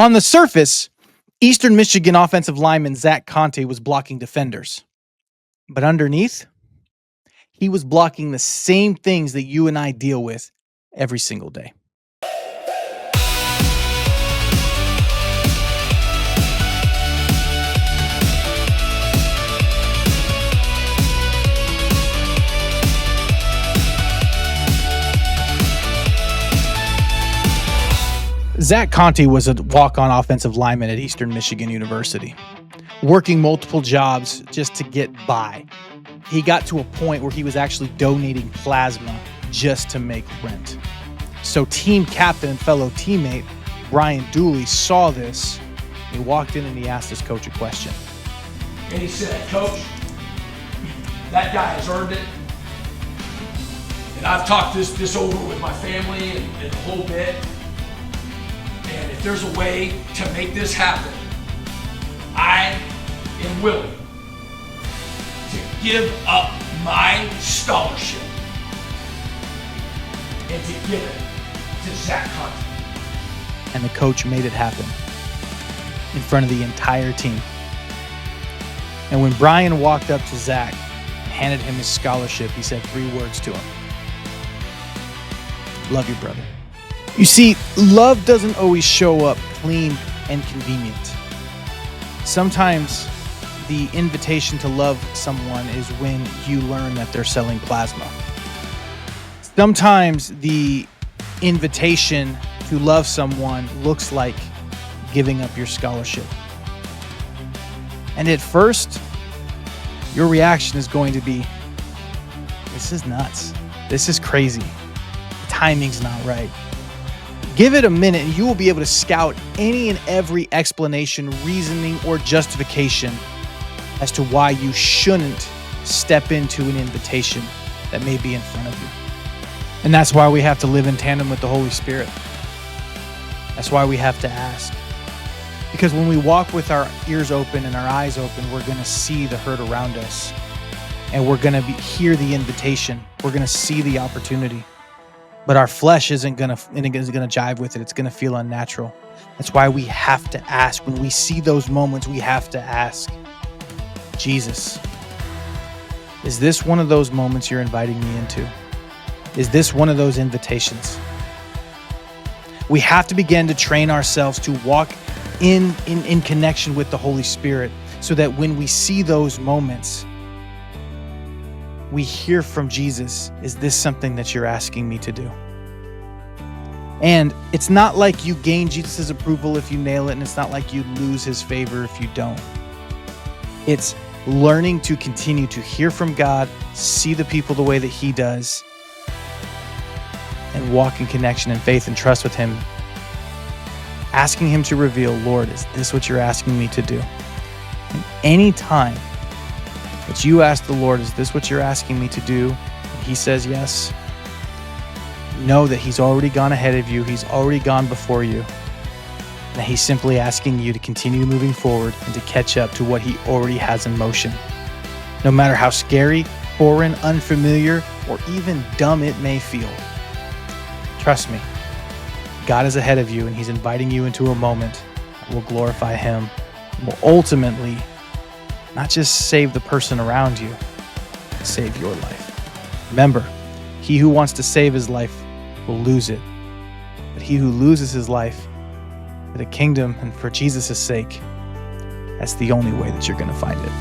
On the surface, Eastern Michigan offensive lineman Zach Conte was blocking defenders. But underneath, he was blocking the same things that you and I deal with every single day. Zach Conte was a walk-on offensive lineman at Eastern Michigan University, working multiple jobs just to get by. He got to a point where he was actually donating plasma just to make rent. So team captain and fellow teammate Brian Dooley saw this. He walked in and he asked his coach a question. And he said, "Coach, that guy has earned it. And I've talked this over with my family and the whole bit. And if there's a way to make this happen, I am willing to give up my scholarship and to give it to Zach Conte." And the coach made it happen in front of the entire team. And when Brian walked up to Zach and handed him his scholarship, he said 3 words to him. "Love you, brother." You see, love doesn't always show up clean and convenient. Sometimes the invitation to love someone is when you learn that they're selling plasma. Sometimes the invitation to love someone looks like giving up your scholarship. And at first, your reaction is going to be, "This is nuts. This is crazy. The timing's not right." Give it a minute and you will be able to scout any and every explanation, reasoning, or justification as to why you shouldn't step into an invitation that may be in front of you. And that's why we have to live in tandem with the Holy Spirit. That's why we have to ask. Because when we walk with our ears open and our eyes open, we're going to see the hurt around us. And we're going to hear the invitation. We're going to see the opportunity. But our flesh isn't gonna jive with it. It's gonna feel unnatural. That's why we have to ask. When we see those moments, we have to ask, "Jesus, is this one of those moments you're inviting me into? Is this one of those invitations?" We have to begin to train ourselves to walk in connection with the Holy Spirit so that when we see those moments, we hear from Jesus, "Is this something that you're asking me to do?" And it's not like you gain Jesus' approval if you nail it, and it's not like you lose his favor if you don't. It's learning to continue to hear from God, see the people the way that he does, and walk in connection and faith and trust with him. Asking him to reveal, "Lord, is this what you're asking me to do?" And any time that you ask the Lord, "Is this what you're asking me to do?" and he says yes, know that he's already gone ahead of you. He's already gone before you. And he's simply asking you to continue moving forward and to catch up to what he already has in motion. No matter how scary, foreign, unfamiliar, or even dumb it may feel. Trust me, God is ahead of you and he's inviting you into a moment that will glorify him and will ultimately not just save the person around you, but save your life. Remember, he who wants to save his life will lose it. But he who loses his life for the kingdom and for Jesus' sake, that's the only way that you're going to find it.